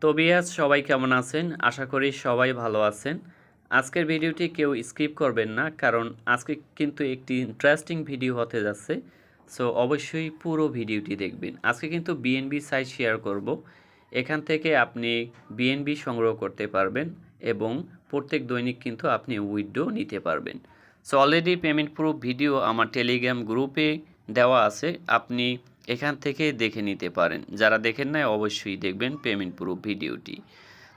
তো ভিউয়ার্স সবাই কেমন আছেন? আশা করি সবাই ভালো আছেন। আজকের ভিডিওটি কেউ স্কিপ করবেন না, কারণ আজকে কিন্তু একটি ইন্টারেস্টিং ভিডিও হতে যাচ্ছে। সো অবশ্যই পুরো ভিডিওটি দেখবেন। আজকে কিন্তু বিএনবি সাইট শেয়ার করব। এখান থেকে আপনি বিএনবি সংগ্রহ করতে পারবেন এবং প্রত্যেক দৈনিক কিন্তু আপনি উইথড্র নিতে পারবেন। So already payment proof video আমার টেলিগ্রাম গ্রুপে দেওয়া আছে, আপনি এখান থেকে দেখে নিতে পারেন। যারা দেখেন নাই অবশ্যই দেখবেন পেমেন্ট প্রুফ ভিডিওটি।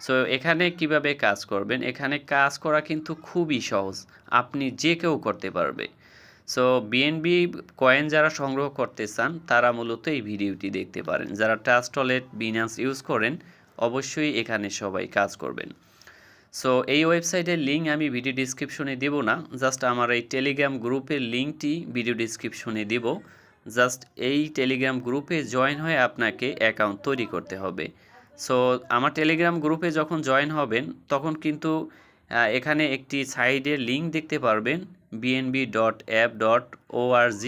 সো এখানে কিভাবে কাজ করবেন, এখানে কাজ করা কিন্তু খুবই সহজ, আপনি যে কেউ করতে পারবে। সো বিএনবি কয়েন যারা সংগ্রহ করতে চান তারা মূলত এই ভিডিওটি দেখতে পারেন। যারা ট্রাস্ট ওয়ালেট বিনান্স ইউজ করেন অবশ্যই এখানে সবাই কাজ করবেন। সো এই ওয়েবসাইটের লিঙ্ক আমি ভিডিও ডিসক্রিপশনে দেব না, জাস্ট আমার এই টেলিগ্রাম গ্রুপের লিঙ্কটি ভিডিও ডিসক্রিপশনে দেব। জাস্ট এই টেলিগ্রাম গ্রুপে জয়েন হয়ে আপনাকে অ্যাকাউন্ট তৈরি করতে হবে। সো আমার টেলিগ্রাম গ্রুপে যখন জয়েন হবেন তখন কিন্তু এখানে একটি সাইডের লিঙ্ক দেখতে পারবেন, bnb.app.org।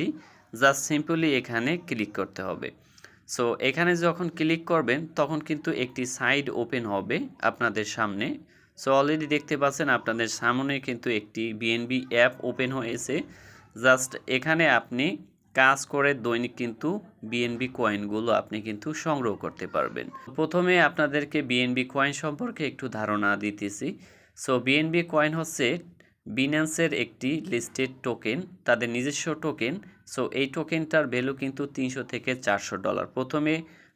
জাস্ট সিম্পলি এখানে ক্লিক করতে হবে। সো এখানে যখন ক্লিক করবেন তখন কিন্তু একটি সাইট ওপেন হবে আপনাদের সামনে। সো অলরেডি দেখতে পাচ্ছেন আপনাদের সামনে কিন্তু একটি বিএনবি অ্যাপ ওপেন হয়েছে। জাস্ট এখানে আপনি কাজ করে দৈনিক কিন্তু বিএনবি কয়েনগুলো আপনি কিন্তু সংগ্রহ করতে পারবেন। প্রথমে আপনাদেরকে বিএনবি কয়েন সম্পর্কে একটু ধারণা দিতেছি। সো বিএনবি কয়েন হচ্ছে বিন্যান্সের একটি লিস্টেড টোকেন, তাদের নিজস্ব টোকেন। সো এই টোকেনটার ভ্যালু কিন্তু $300 থেকে $400। প্রথমে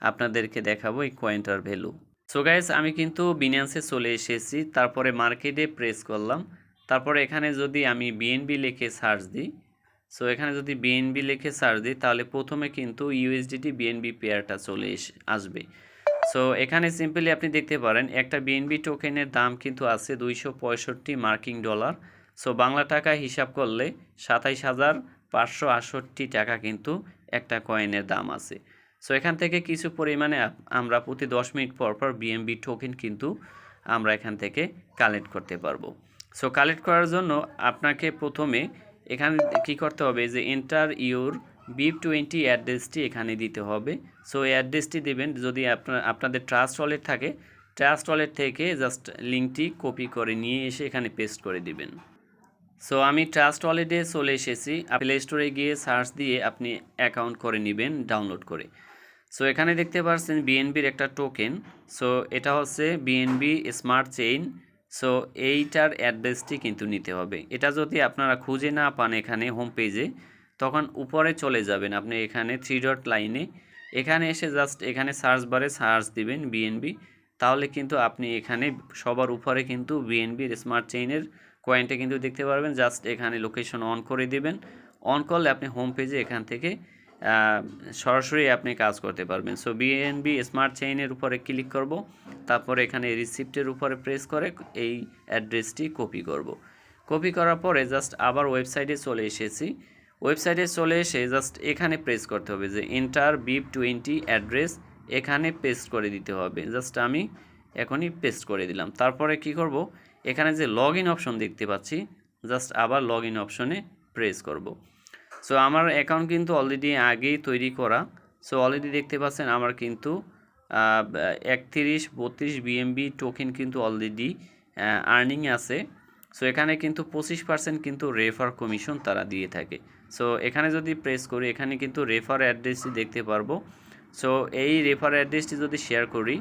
আপনাদেরকে দেখাবো এই কয়েনটার ভ্যালু। সো গাইস, আমি কিন্তু বিন্যান্সে চলে এসেছি, তারপরে মার্কেটে প্রেস করলাম, তারপরে এখানে যদি আমি বিএনবি লিখে সার্চ দিই, সো এখানে যদি বিএনবি লিখে সার্চ দিই তাহলে প্রথমে কিন্তু ইউএসডিটি বিএনবি পেয়ারটা চলে আসবে। সো এখানে সিম্পলি আপনি দেখতে পারেন একটা বিএনবি টোকেনের দাম কিন্তু আছে $265 সো বাংলা টাকায় হিসাব করলে 27,568 টাকা কিন্তু একটা কয়েনের দাম আছে। সো এখান থেকে কিছু পরিমাণে আমরা প্রতি 10 মিনিট পর পর বিএনবি টোকেন কিন্তু আমরা এখান থেকে কালেক্ট করতে পারবো। সো কালেক্ট করার জন্য আপনাকে প্রথমে এখানে কি করতে হবে, যে এন্টার ইউর BIP20 অ্যাড্রেসটি এখানে দিতে হবে। সো এই অ্যাড্রেসটি দেবেন, যদি আপনাদের ট্রাস্ট ওয়ালেট থাকে ট্রাস্ট ওয়ালেট থেকে জাস্ট লিঙ্কটি কপি করে নিয়ে এসে এখানে পেস্ট করে দিবেন। সো আমি ট্রাস্ট ওয়ালেটে চলে এসেছি, প্লে স্টোরে গিয়ে সার্চ দিয়ে আপনি অ্যাকাউন্ট করে নেবেন ডাউনলোড করে। সো এখানে দেখতে পাচ্ছেন বিএনবির একটা টোকেন। সো এটা হচ্ছে বিএনবি স্মার্ট চেইন। সো এইটার অ্যাড্রেসটি কিন্তু নিতে হবে। এটা যদি আপনারা খুঁজে না পান এখানে হোম পেজে, তখন উপরে চলে যাবেন আপনি এখানে 3 ডট লাইনে, এখানে এসে জাস্ট এখানে সার্চ বারে সার্চ দিবেন বিএনবি, তাহলে কিন্তু আপনি এখানে সবার উপরে কিন্তু বিএনবির স্মার্ট চেইনের কয়েনটা কিন্তু দেখতে পারবেন। জাস্ট এখানে লোকেশন অন করে দিবেন, অন করলে আপনি হোম পেজে এখান থেকে সরাসরি আপনি কাজ করতে পারবেন। সো বিএনবি স্মার্ট চেইনের উপরে ক্লিক করব, তারপরে এখানে রিসিপ্টের উপরে প্রেস করে এই অ্যাড্রেসটি কপি করব। কপি করার পরে জাস্ট আবার ওয়েবসাইটে চলে এসেছি, ওয়েবসাইটে চলে এসে জাস্ট এখানে প্রেস করতে হবে যে এন্টার BIP20 অ্যাড্রেস, এখানে পেস্ট করে দিতে হবে। জাস্ট আমি এখনই পেস্ট করে দিলাম। তারপরে কি করব, এখানে যে লগ ইন অপশন দেখতে পাচ্ছি জাস্ট আবার লগ ইন অপশনে প্রেস করব। সো আমার অ্যাকাউন্ট কিন্তু অলরেডি আগেই তৈরি করা। সো অলরেডি দেখতে পাচ্ছেন আমার কিন্তু 31-32 বিএমবি টোকেন কিন্তু অলরেডি আর্নিং আছে। সো এখানে কিন্তু 25% কিন্তু রেফার কমিশন তারা দিয়ে থাকে। সো এখানে যদি প্রেস করি এখানে কিন্তু রেফার অ্যাড্রেসটি দেখতে পারবো। সো এই রেফার অ্যাড্রেসটি যদি শেয়ার করি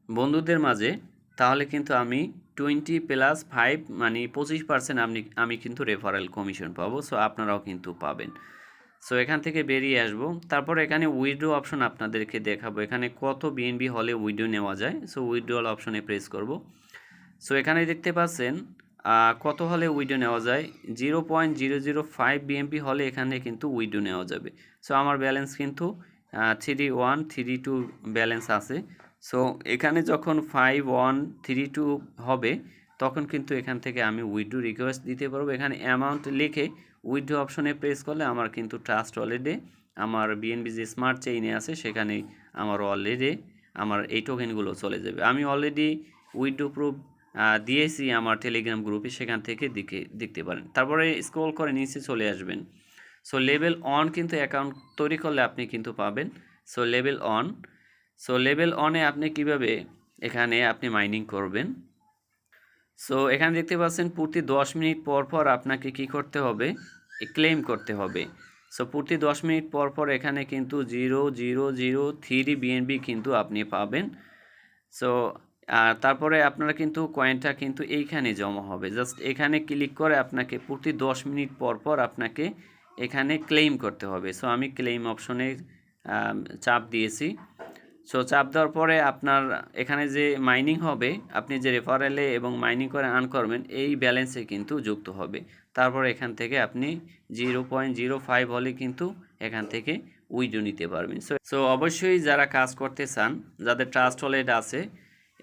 বন্ধুদের মাঝে, তাহলে কিন্তু আমি 20+5 মানে 25% আমি কিন্তু রেফারেল কমিশন পাবো। সো আপনারাও কিন্তু পাবেন। সো এখান থেকে বেরিয়ে আসবো, তারপর এখানে উইথড্র অপশন আপনাদেরকে দেখাবো, এখানে কত বিএনবি হলে উইথড্র নেওয়া যায়। সো উইথড্রল অপশনে প্রেস করব। সো এখানে দেখতে পাচ্ছেন কত হলে উইথড্র নেওয়া যায়, 0.005 বিএমপি হলে এখানে কিন্তু উইথড্র নেওয়া যাবে। সো আমার ব্যালেন্স কিন্তু 3132 ব্যালেন্স আছে। সো এখানে যখন 5132 হবে তখন কিন্তু এখান থেকে আমি উইথড্র রিকোয়েস্ট দিতে পারবো। এখানে অ্যামাউন্ট লিখে উইথড্র অপশনে প্রেস করলে আমার কিন্তু ট্রাস্ট ওয়ালেটে আমার বিএনবি যে স্মার্ট চেইনে আছে সেখানে আমার অলরেডি আমার এই টোকেনগুলো চলে যাবে। আমি অলরেডি উইথড্র প্রুফ দিয়েছি আমার টেলিগ্রাম গ্রুপে, সেখান থেকে দেখতে পারেন। তারপরে স্ক্রল করে নিচে চলে আসবেন। সো লেভেল অন কিন্তু অ্যাকাউন্ট তৈরি করলে আপনি কিন্তু পাবেন। So level on, so level অনে আপনি কিভাবে এখানে আপনি মাইনিং করবেন। সো এখানে দেখতে পাচ্ছেন প্রতি 10 মিনিট পর পর আপনাকে কি করতে হবে, ক্লেম করতে হবে। সো প্রতি 10 মিনিট পর পর এখানে কিন্তু 0.003 বিএনবি কিন্তু আপনি পাবেন। সো আর তারপরে আপনারা কিন্তু কয়েনটা কিন্তু এইখানে জমা হবে, জাস্ট এখানে ক্লিক করে আপনাকে প্রতি 10 মিনিট পর পর আপনাকে এখানে ক্লেম করতে হবে। সো আমি ক্লেম অপশনে চাপ দিয়েছি। সো চাপ দেওয়ার পরে আপনার এখানে যে মাইনিং হবে, আপনি যে রেফারেলে এবং মাইনিং করে আর্ন করবেন এই ব্যালেন্সে কিন্তু যুক্ত হবে। তারপর এখান থেকে আপনি 0.05 হলে কিন্তু এখান থেকে উইথড্র নিতে পারবেন। সো অবশ্যই যারা কাজ করতে চান, যাদের ট্রাস্ট ওয়ালেট আছে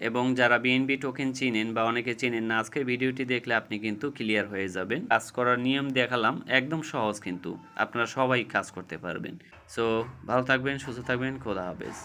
এবং যারা বিএনবি টোকেন চিনেন বা অনেকে চিনেন না, আজকের ভিডিওটি দেখলে আপনি কিন্তু ক্লিয়ার হয়ে যাবেন। কাজ করার নিয়ম দেখালাম, একদম সহজ, কিন্তু আপনারা সবাই কাজ করতে পারবেন। সো ভালো থাকবেন, সুস্থ থাকবেন, খোদা হাফেজ।